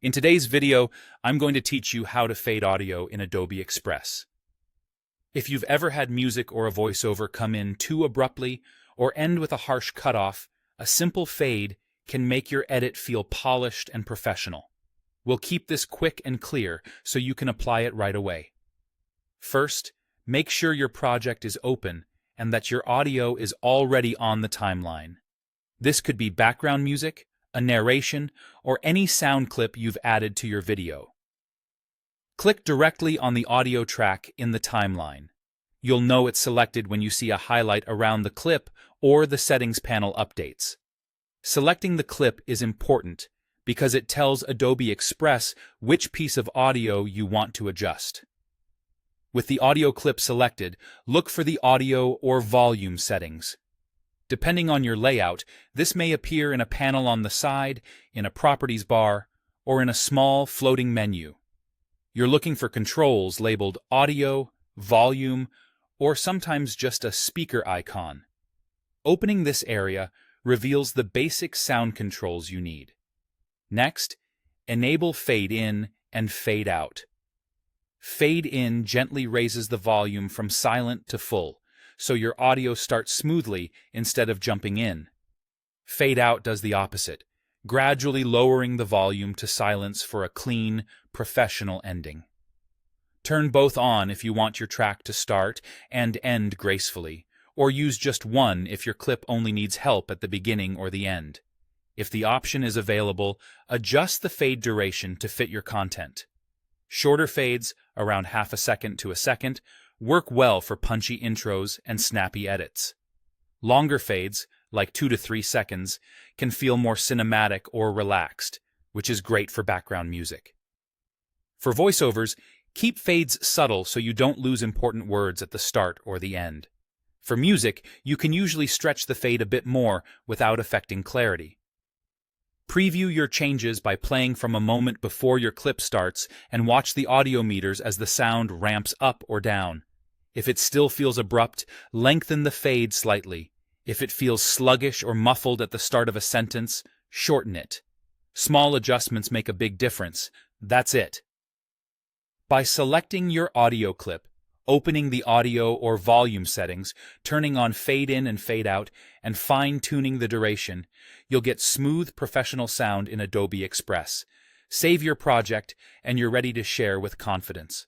In today's video, I'm going to teach you how to fade audio in Adobe Express. If you've ever had music or a voiceover come in too abruptly or end with a harsh cutoff, a simple fade can make your edit feel polished and professional. We'll keep this quick and clear so you can apply it right away. First, make sure your project is open and that your audio is already on the timeline. This could be background music, a narration, or any sound clip you've added to your video. Click directly on the audio track in the timeline. You'll know it's selected when you see a highlight around the clip or the settings panel updates. Selecting the clip is important because it tells Adobe Express which piece of audio you want to adjust. With the audio clip selected, look for the audio or volume settings. Depending on your layout, this may appear in a panel on the side, in a properties bar, or in a small floating menu. You're looking for controls labeled audio, volume, or sometimes just a speaker icon. Opening this area reveals the basic sound controls you need. Next, enable fade in and fade out. Fade in gently raises the volume from silent to full, so your audio starts smoothly instead of jumping in. Fade out does the opposite, gradually lowering the volume to silence for a clean, professional ending. Turn both on if you want your track to start and end gracefully, or use just one if your clip only needs help at the beginning or the end. If the option is available, adjust the fade duration to fit your content. Shorter fades, around half a second to a second, work well for punchy intros and snappy edits. Longer fades, like 2 to 3 seconds, can feel more cinematic or relaxed, which is great for background music. For voiceovers, keep fades subtle so you don't lose important words at the start or the end. For music, you can usually stretch the fade a bit more without affecting clarity. Preview your changes by playing from a moment before your clip starts and watch the audio meters as the sound ramps up or down. If it still feels abrupt, lengthen the fade slightly. If it feels sluggish or muffled at the start of a sentence, shorten it. Small adjustments make a big difference. That's it. By selecting your audio clip, opening the audio or volume settings, turning on fade in and fade out, and fine-tuning the duration, you'll get smooth, professional sound in Adobe Express. Save your project, and you're ready to share with confidence.